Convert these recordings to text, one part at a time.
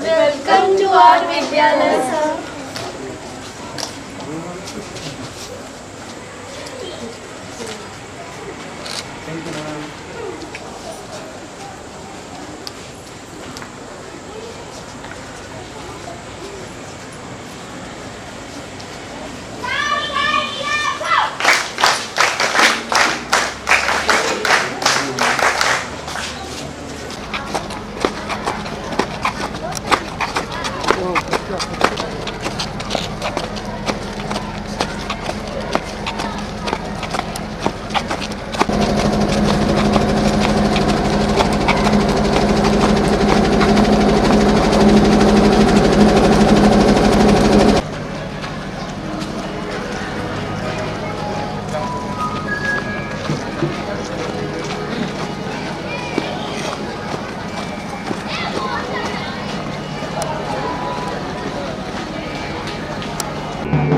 Welcome to our Vidyalaya, sir.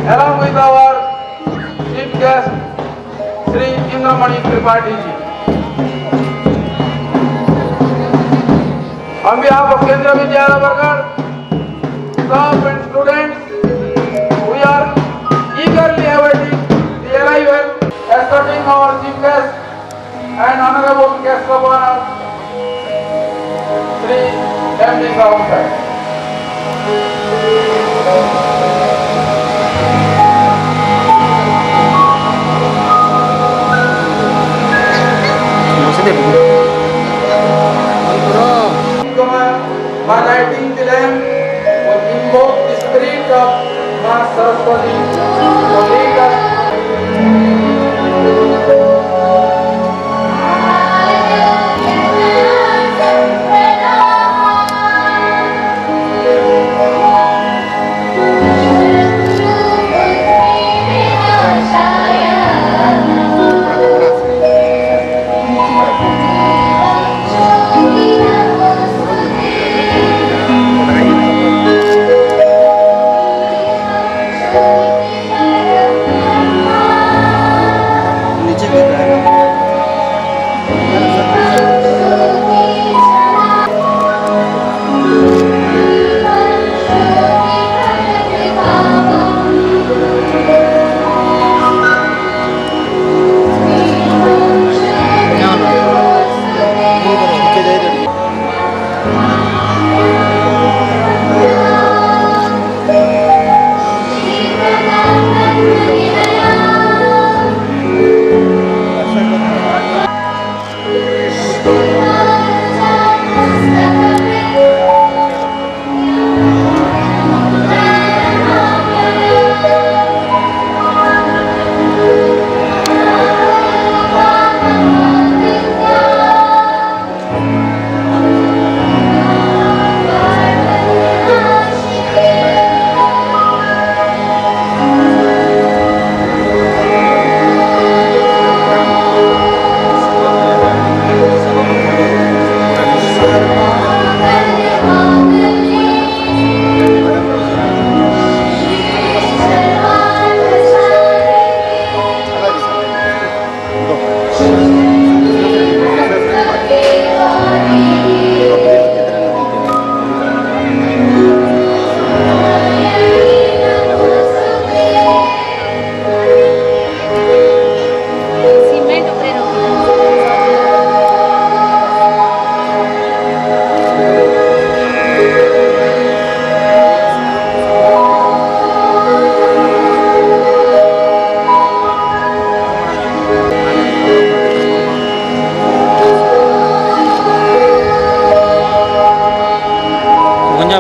Along with our chief guest, Sri Indramani Tripathi ji. On behalf of Kendra Vidyalaya Bargarh, staff and students, we are eagerly awaiting the arrival, escorting our chief guest and honorable guest of honor, Sri M.D. Sahunkar. By lighting the lamp, we invoke the spirit of Ma Saraswati to lead us.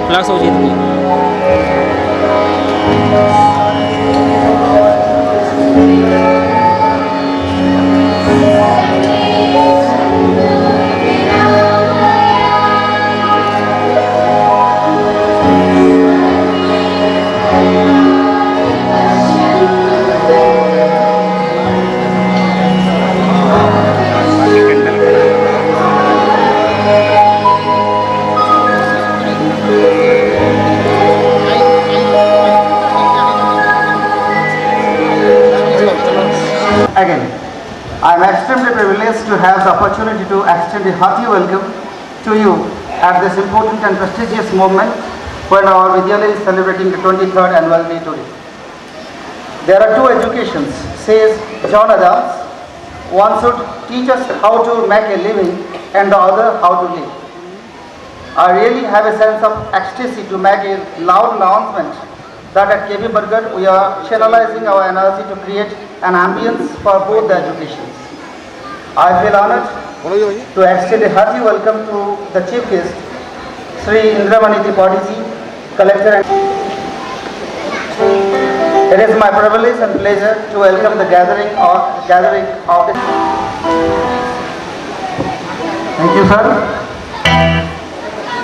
Plus हो जाती है। again. I am extremely privileged to have the opportunity to extend a hearty welcome to you at this important and prestigious moment when our Vidyalaya is celebrating the 23rd annual day today. There are two educations, says John Adams. One should teach us how to make a living and the other how to live. I really have a sense of ecstasy to make a loud announcement that at KB Burger we are channelizing our energy to create an ambience for both the educations. I feel honored to extend a hearty welcome to the Chief Guest, Sri Indramani Tripathi, Collector. It is my privilege and pleasure to welcome the gathering of the. Thank you, sir.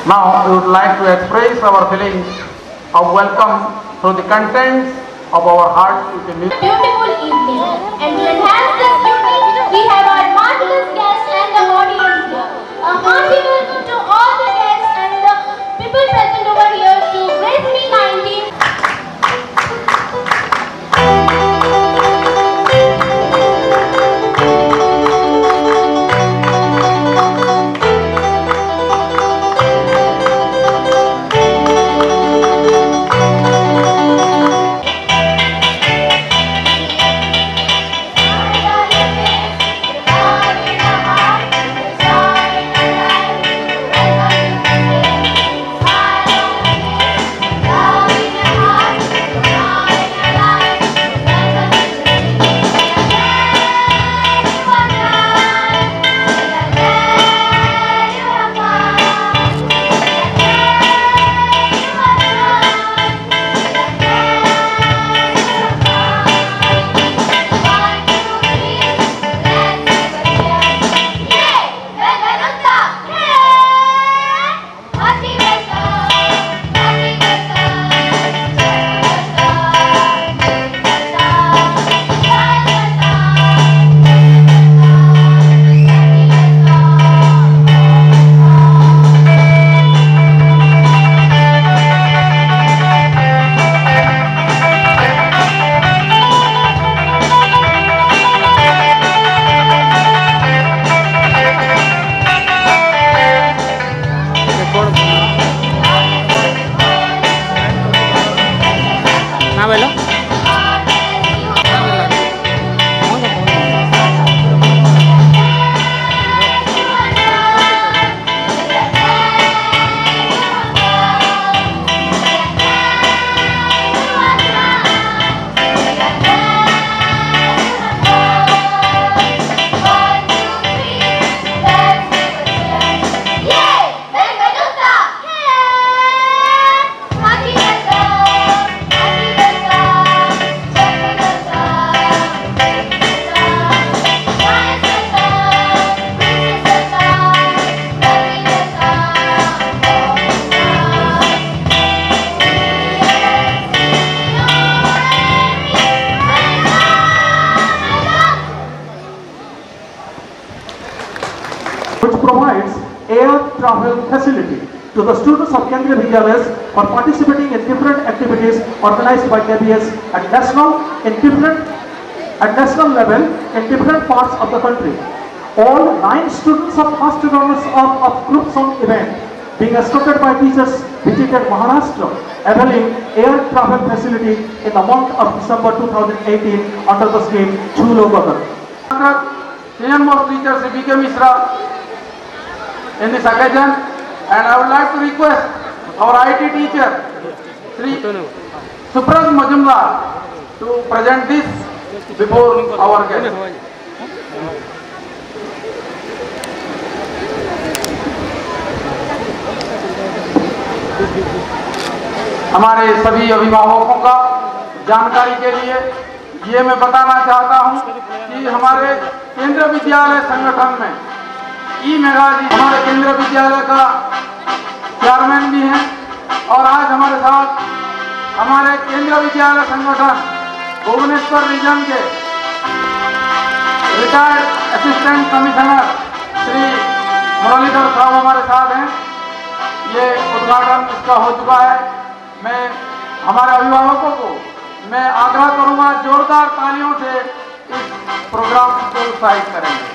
Now, we would like to express our feelings of welcome through the contents of our hearts with a music. Beautiful evening, and to enhance this beauty, we have our marvelous guests and the audience here. A hearty welcome to all the guests and the people present over here to Grace P19. which provides air travel facility to the students of Kendriya Vidyalayas for participating in different activities organized by KBS at national level in different parts of the country. All 9 students of master runners of group song event being escorted by teachers visited Maharashtra, availing air travel facility in the month of December 2018 under the scheme Chulo Bagan. Senior most teacher Sri B.K. Mishra in this occasion, and I would like to request our IT teacher Sri Suprad Majumdar to present this before our guest. हमारे सभी अभिभावकों का जानकारी के लिए ये मैं बताना चाहता हूं कि हमारे केंद्रीय विद्यालय संगठन में मेघा जी हमारे केंद्रीय विद्यालय का चेयरमैन भी हैं और आज हमारे साथ हमारे केंद्रीय विद्यालय संगठन भुवनेश्वर रीजन के retired assistant commissioner Shri Muralidhar साहब हमारे साथ हैं। ये उद्घाटन इसका हो चुका है। मैं हमारे अभिभावकों को मैं आग्रह करूंगा जोरदार तालियों से इस प्रोग्राम को उत्साहित करेंगे।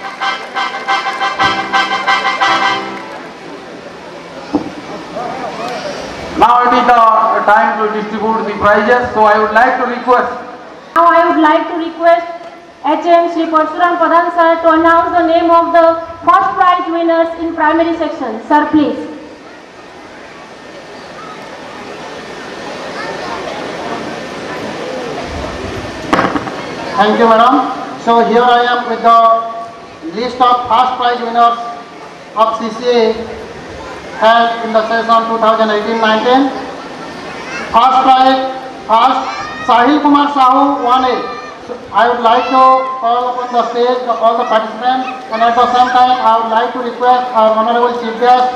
Now it is the time to distribute the prizes. So I would like to request Now I would like to request HM Shri Parshuram Pradhan sir to announce the name of the first prize winners in primary section. Sir, please. Thank you, madam. So here I am with the list of first prize winners of CCA held in the session 2018-19. First prize, Sahil Kumar Sahu won it. So I would like to call upon the stage all the participants, and at the same time I would like to request our honorable chief guest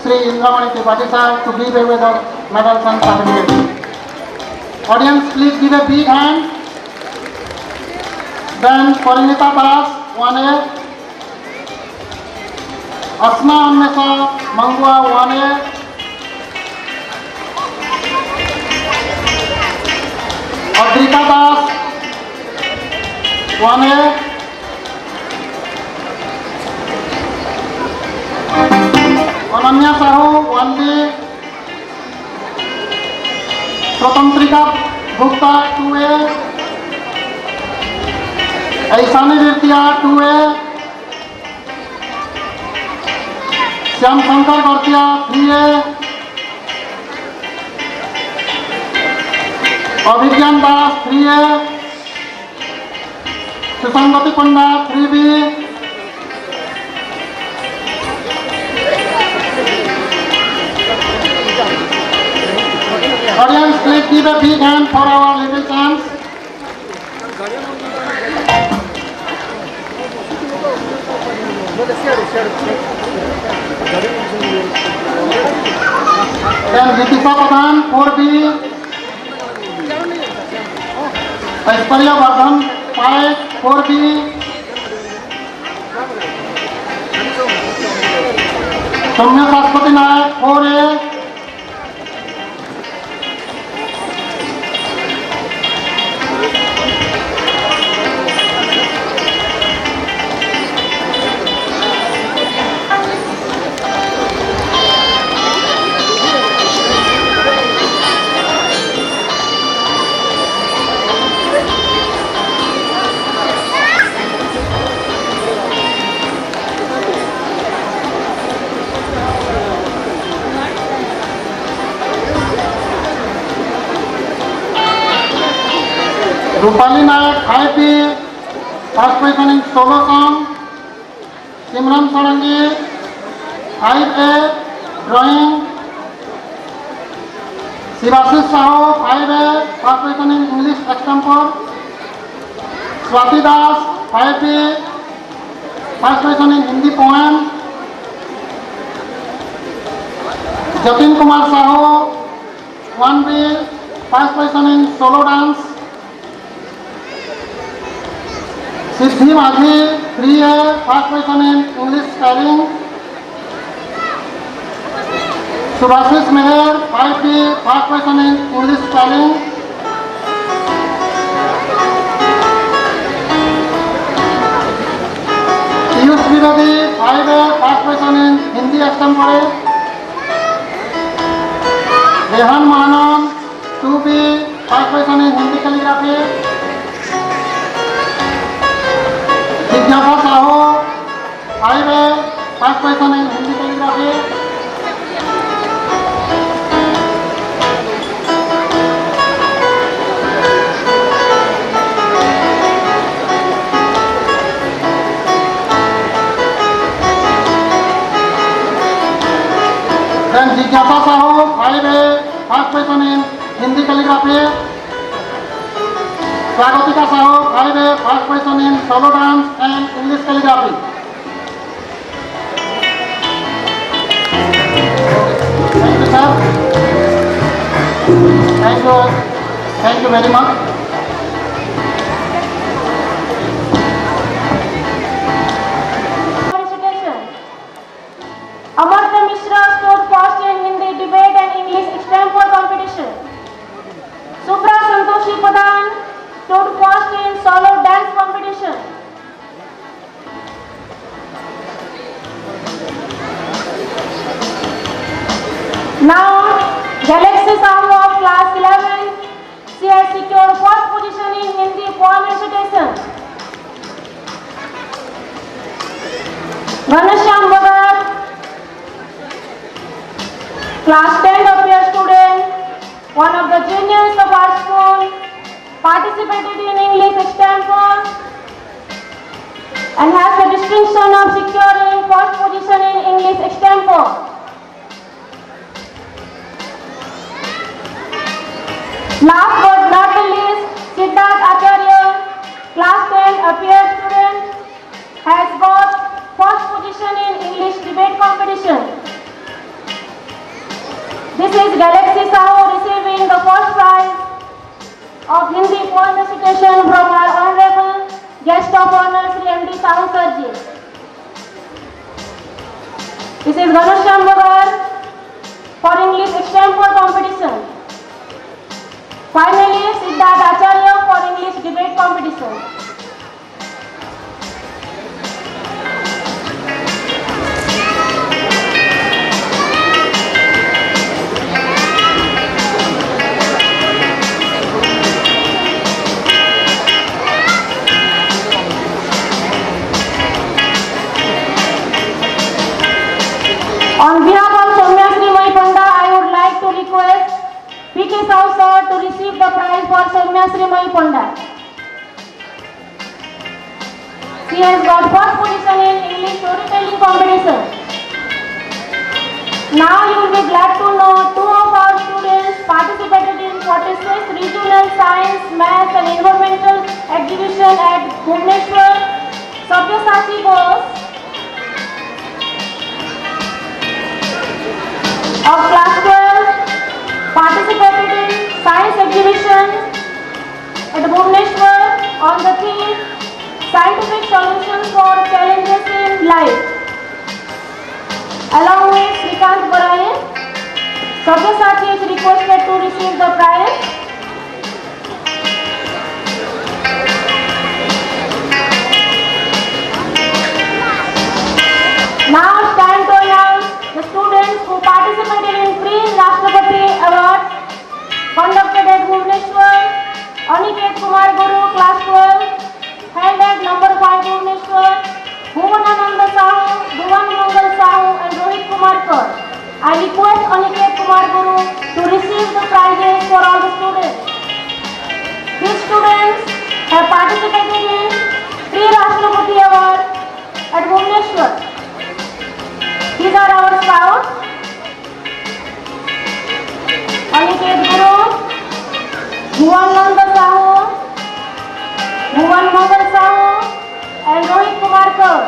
Sri Indramani Tripathi sir to give away the medals and certificates. Audience, please give a big hand. Then Parinita Das won it. Asma Annesa Mangua won it. Adrika Das won it. Ananya Sahu won it. Swatantrika Gupta 2A. Aisani Virtia 2A. Shyam Shankar Bhartia 3A. Abhigyan Das 3A. Susangati Panda 3B. Audience, please give a big hand for our little champs. Then Ritika Pradhan 4B. Aishwarya Vardhan 5 4B. Soumya Saraswati Nayak 4A. Rupali Nayak 5B, first position in solo song. Simran Sarangi 5A, drawing. Shivashish Sahu 5A, first position in English extempore. Swati Das 5B, first position in Hindi poem. Jatin Kumar Sahu 1B, first position in solo dance. Siddhi Madhi 3A, first position in English spelling. Subhashish Meher 5B, first position in English spelling. Piyush Virodi 5A, first position in Hindi extempore. Rehan Mahanan 2B, first position in Hindi calligraphy. Jigyasa Sahu 5A, first position in Hindi calligraphy. Then Jigyasa Sahu 5A, first position in Hindi calligraphy. Swagatika Sahu 5A, first position in solo dance and English calligraphy. Thank you, sir. Thank you very much. Felicitation. Amartya Mishra scored first in Hindi debate and English extempore competition. Subra Santoshi Pradhan stood first in solo dance competition. Sahu of class 11. She has secured first position in Hindi poem recitation. Ghanashyam Bagar, class 10 of your student, one of the juniors of our school, participated in English extempore and has the distinction of securing first position in English extempore. Last but not the least, Siddharth Acharya, class 10 appear student, has got first position in English debate competition. This is Galaxy Sahu receiving the first prize of Hindi poem recitation from our honorable guest of honor Sri M.D. Sahu Sarji. This is Ghanashyam Bagar for English extempore competition. Finally, Siddharth Acharya for English debate competition. On behalf of Soumya Sri Mai Panda, I would like to request P.K. Sahu sir to receive the prize for Soumya Sri Mai Panda. She has got first position in English storytelling competition. Now you will be glad to know two of our students participated in 46th Regional Science, Math and Environmental Exhibition at Bhubaneswar. Sabyasachi Bose of class 12 participated in science exhibition at Bhubaneswar on the theme Scientific Solutions for Challenges in Life. Along with Srikant Baraye, Sabyasachi is requested to receive the prize. Now it's time to announce the students who participated in pre-Rashtrapati Award conducted at Bhubaneswar. Aniket Kumar Guru, class 12, held at number 5 Bhubaneswar. Bhuvanananda Sahu, Bhuvan Mangal Sahu and Rohit Kumar Kar. I request Aniket Kumar Guru to receive the prizes for all the students. These students have participated in pre-Rashtrapati Award at Bhubaneswar. These are our scouts. Aniket Guru, Bhuvanananda Sahu, Bhuvan Mangal Sahu and Rohit Kumar Kar.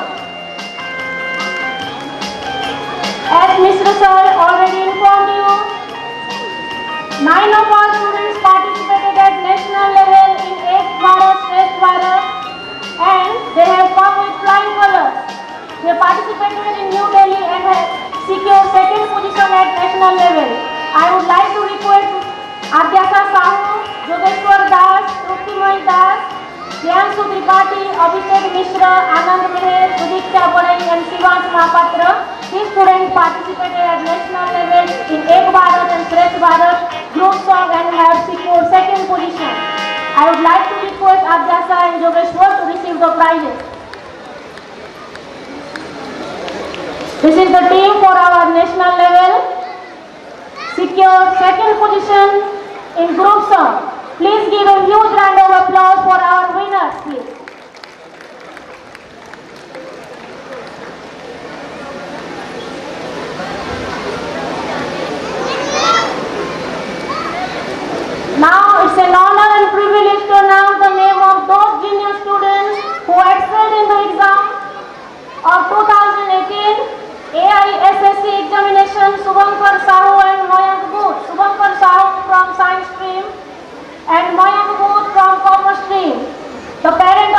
As Mr. Sir already informed you, 9 of our students participated at national level in Ek Bharat Shresth Bharat and they have come with flying colors. They participated in New Delhi and have secured second position at national level. I would like to request Adhyasa Sahu, Yogeshwar Das, Truptimoy Das, Jyanshu Tripathi, Abhishek Mishra, Anand Meher, Sudiksha Badai and Shivansh Mahapatra. These students participated at national level in Ek Bharat and Shresth Bharat group song and have secured second position. I would like to request Adhyasa and Yogeshwar to receive the prizes. This is the team for our national level. Secured second position in group song. Please give a huge round of applause for our winners, please. Now it's an honor and privilege to announce the name of those junior students who excelled in the exam of 2018 AISSC examination. Subhankar Sahu and Mayank Booth. Subhankar Sahu from science stream and Mayank Booth from commerce stream. The parent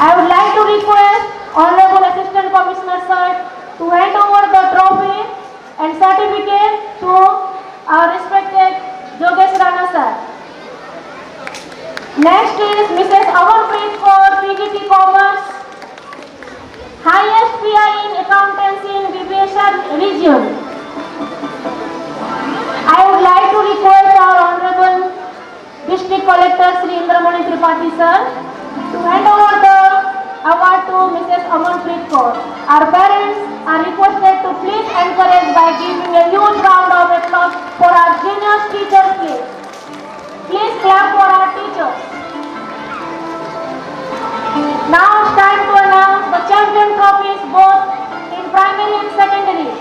I would like to request Honorable Assistant Commissioner Sir to hand over the trophy and certificate to our respected Jogesh Rana Sir. Next is Mrs. Amanpreet for PGT Commerce, highest PI in accountancy in Vibheshwar region. I would like to request our Honorable District Collector Sri Indramani Tripathi Sir to hand over the award to Mrs. Amanpreet Kaur. Our parents are requested to please encourage by giving a huge round of applause for our genius teachers, please. Please clap for our teachers. Now it's time to announce the champion trophies both in primary and secondary.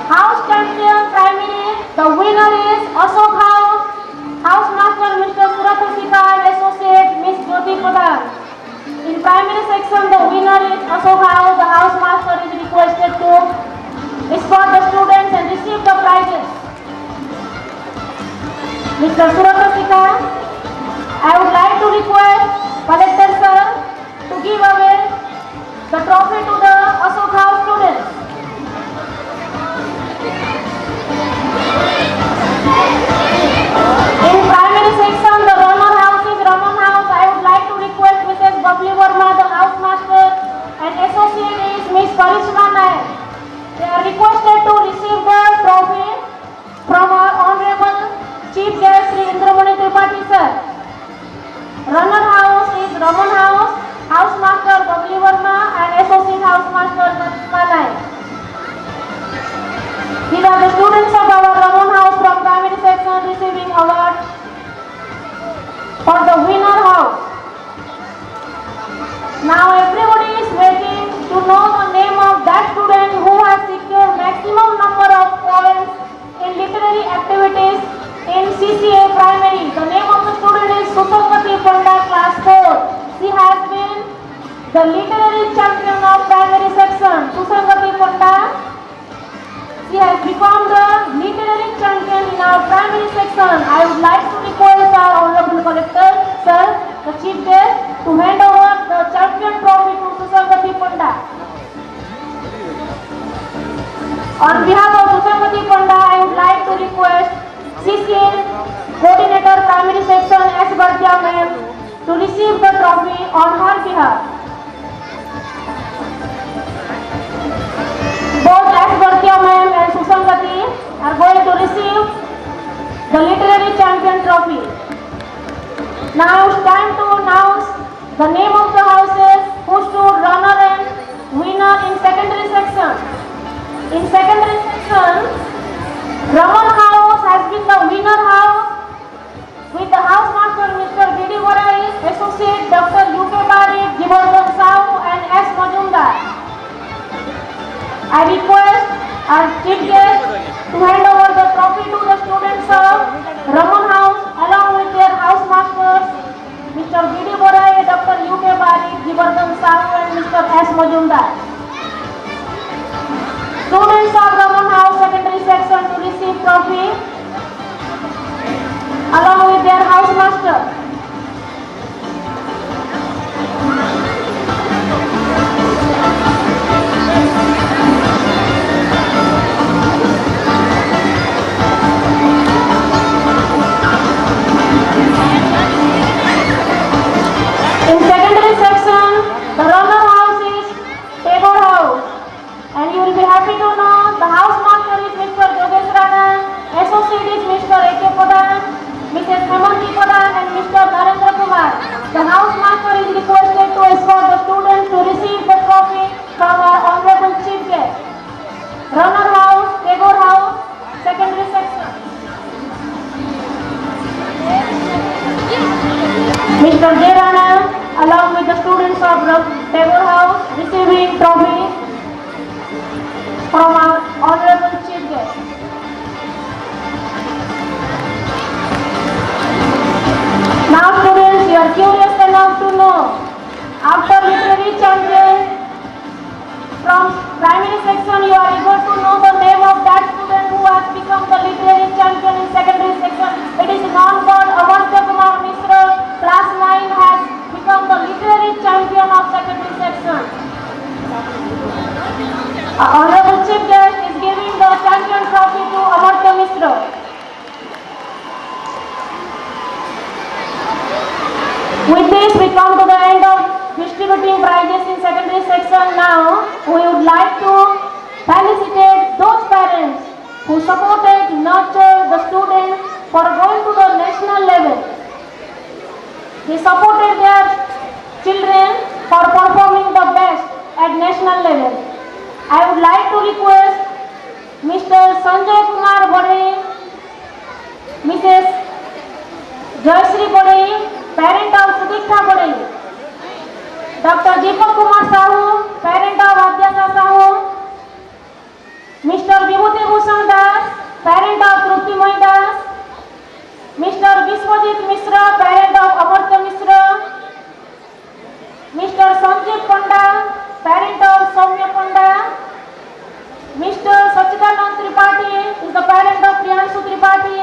House champion primary, the winner is Ashok House, House Master Mr. Surathasika and Associate Miss Jyoti Pradhan. In primary section, the winner is Ashok House. The House Master is requested to escort the students and receive the prizes. Mr. Surathasika, I would like to request Collector Sir to give away the trophy to the Ashok House students. In primary section, the Raman House is Raman House. I would like to request Mrs. Babli Verma, the House Master, and Associate is Miss Karishma Nayak. They are requested to receive the trophy from our Honorable Chief Guest Sri Indramani Tripathi Sir. Runner House is Raman House, House Master Babli Verma and Associate House Master Karishma Nayak. These are the students of our Raman House from primary section receiving award for the winner house. Now everybody is waiting to know the name of that student who has secured maximum number of points in literary activities in CCA primary. The name of the student is Susangati Panda, class 4. She has been the literary champion of primary section. Susangati Panda, she has become the literary champion in our primary section. I would like to request our Honorable Collector, Sir, the Chief Guest, to hand over the champion trophy to Susangati Panda. On behalf of Susangati Panda, I would like to request CCA Coordinator Primary Section S. Bhartia Ma'am to receive the trophy on her behalf. Both S. Bhartia Ma'am and Susangati are going to receive the literary champion trophy. Now it's time to announce the name of the houses who stood runner and winner in secondary section. In secondary section, Raman House has been the winner house with the House Master Mr. B.D. Varai, Associate Dr. U.K. Barik, Jibardhan Sahu and S. Majumdar. I request our Chief Guest to hand over the trophy to the students of Raman House along with their House Masters Mr. B.D. Varai, Dr. U.K. Barik, Jibardhan Sahu and Mr. S. Majumdar. Students of Raman House secondary section to receive trophy along with their House Master. In secondary section, the runner house is Tagore House, and you will be happy to know the House Master is Mr. Jogesh Rana, Associate is Mr. A.K. Pradhan, Mrs. Hemanti Pradhan and Mr. Narendra Kumar. The House Master is requested to escort the students to receive the trophy from our Honorable Chief Guest. Runner House, Tagore House, secondary section. Mr. J. Rana, along with the students of Tagore House, receiving trophy from our Honorable Chief Guest. Now students, you are curious enough to know, after literary champion from primary section, you are eager to know the name of that student who has become the literary champion in secondary section. It is known called Amartya Kumar Mishra, class 9 has become the literary undisputed champion of secondary section. Honorable Chief Guest is giving the champion trophy to Amartya Mishra. With this, we come to the end of distributing prizes in secondary section. Now, we would like to felicitate those parents who supported, nurtured the students for going to the national level. They supported their children for performing the best at national level. I would like to request Mr. Sanjay Kumar Bodai, Mrs. Jayashree Bodai, parent of Sudikha Bodai, Dr. Deepak Kumar Sahu, parent of Adyasa Sahu, Mr. Vibhuti Bhushan Das, parent of Trupti Das, Mr. Vishwajit Mishra, parent of Amartya Mishra, Mr. Sanjeev Panda, parent of Soumya Panda, Mr. Sachidanand Tripathi is the parent of Priyanshu Tripathi.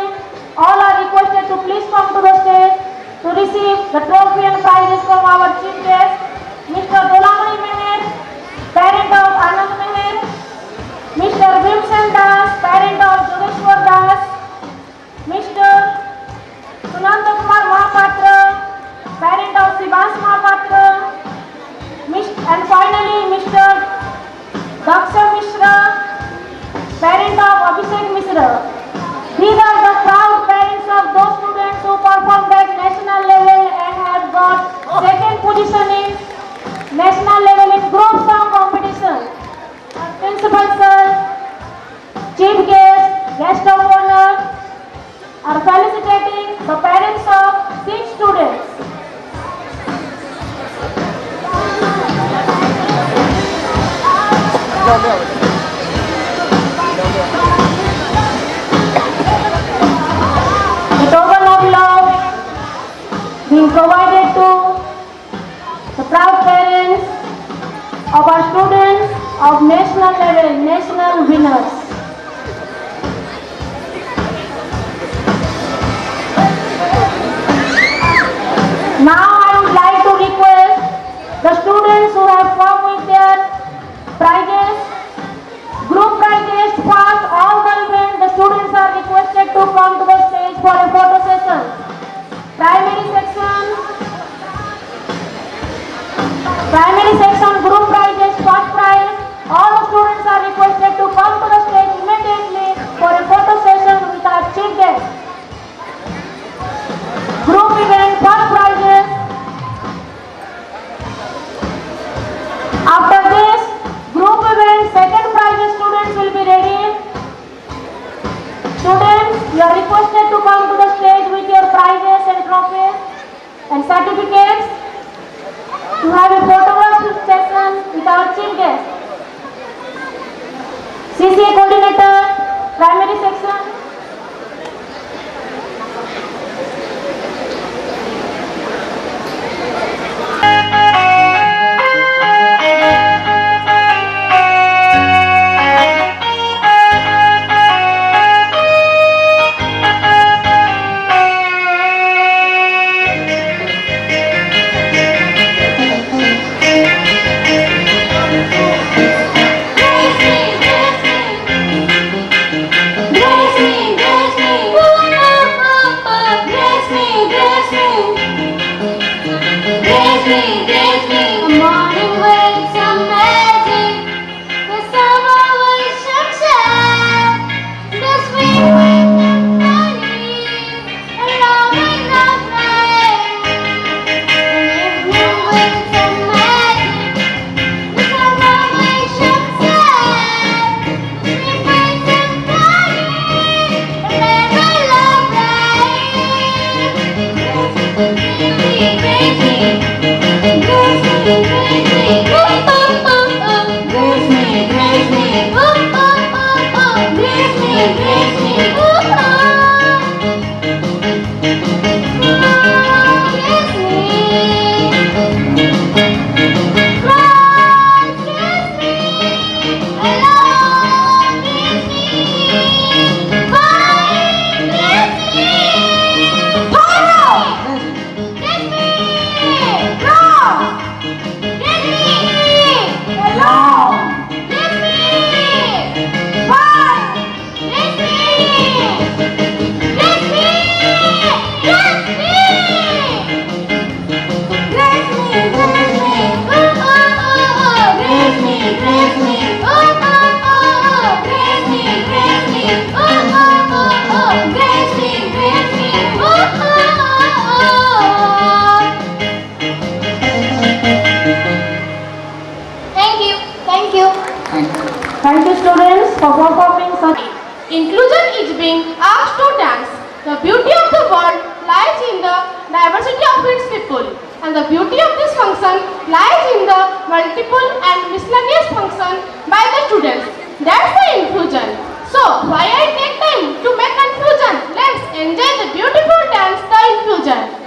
All are requested to please come to the stage to receive the trophy and prizes from our chief guest, Mr. Dolamani Meher, parent of Anand Meher, Mr. Bhimsen Das, parent of Jogeshwar Das, Mr. Sunanda Kumar Mahapatra, parent of Sivas Mahapatra, and finally Mr. Daksha Mishra, parent of Abhishek Mishra. These are the proud parents of those students who performed at national level and have got second position in national level in group song competition. Our principal sir, chief guest, guest of honor are felicitating the parents of 6 students. The token of love being provided to the proud parents of our students of national level, national winners. Now I would like to request the students who have come with their prizes, group prizes, first all the event, the students are requested to come to the stage for a photo session. Primary section group prizes, first prize, all the students are requested to come to the stage immediately for a photo session with our chief guest. Group event, first prizes. After this group event, second prizes students will be ready. Students, you are requested to come to the stage with your prizes and trophies and certificates to have a photograph session with our chief guest. CCA coordinator, primary section. being asked to dance. The beauty of the world lies in the diversity of its people, and the beauty of this function lies in the multiple and miscellaneous function by the students. That's the infusion. So, why I take time to make confusion? Let's enjoy the beautiful dance, the infusion.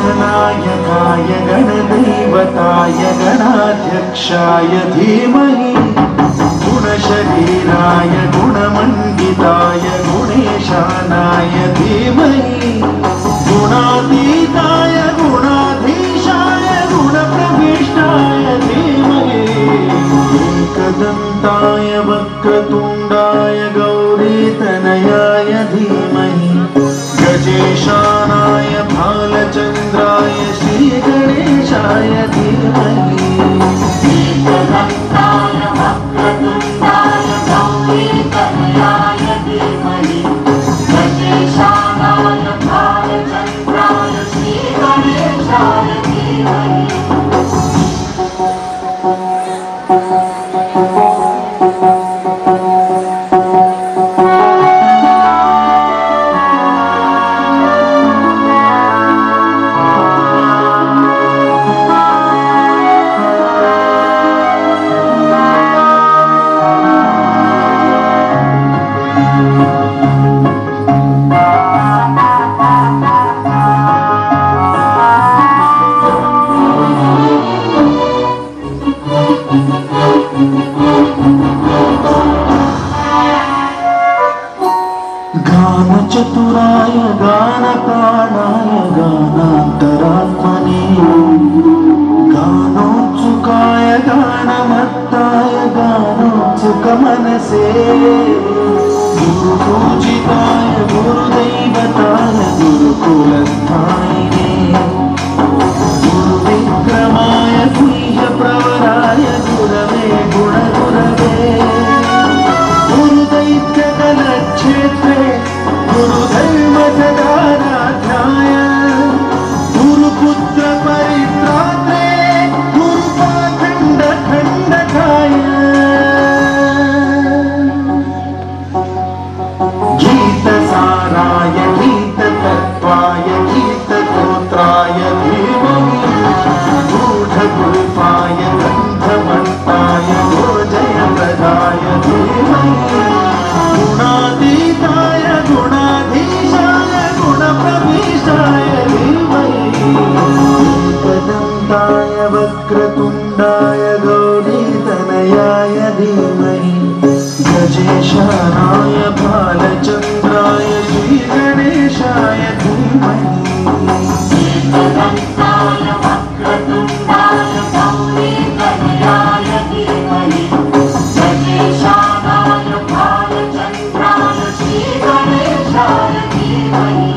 गणनायकाय गणदैवताय गणाध्यक्षाय धीमहि गुणशरीराय गुणमण्डिताय गुणेशानाय धीमहि गुणातीताय गुणाधीशाय गुणप्रविष्टाय धीमहि एकदन्ताय वक्रतुण्डाय गौरीतनयाय धीमहि गजेशानाय भालचन्द्राय श्रीगणेशाय धीमहि एकदन्ताय वक्रतुण्डाय गौरीतनयाय धीमहि गजेशानाय भालचन्द्राय श्रीगणेशाय धीमहि गानचतुराय गानप्राणाय गानान्तरात्मने गानोत्सुकाय गानमत्ताय गानोत्सुकमनसे गुरुपूजिताय गुरुदैवताय गुरुकुलस्थायिने गुरुविक्रमाय गुह्यप्रवराय गुरवे गुणगुरवे गुरुदैत्यकलक्षेत्रे गुरुधर्मसदाराध्याय गुरुपुत्र परित्रात्रे गुरुपाखण्डखण्डकाय गीतसाराय गीततत्त्वाय गीतगोत्राय धीमहि गूढगुल्फाय गन्धमन्ताय गोजयप्रदाय धीमहि गुणातीताय गुणाधीशाय गुणप्रविष्टाय धीमहि एकदन्ताय वक्रतुण्डाय गौरीतनयाय धीमहि गजेशानाय भालचन्द्राय श्रीगणेशाय धीमहि एकदन्ताय वक्रतुण्डाय गौरीतनयाय धीमहि गजेशानाय भालचन्द्राय श्रीगणेशाय धीमहि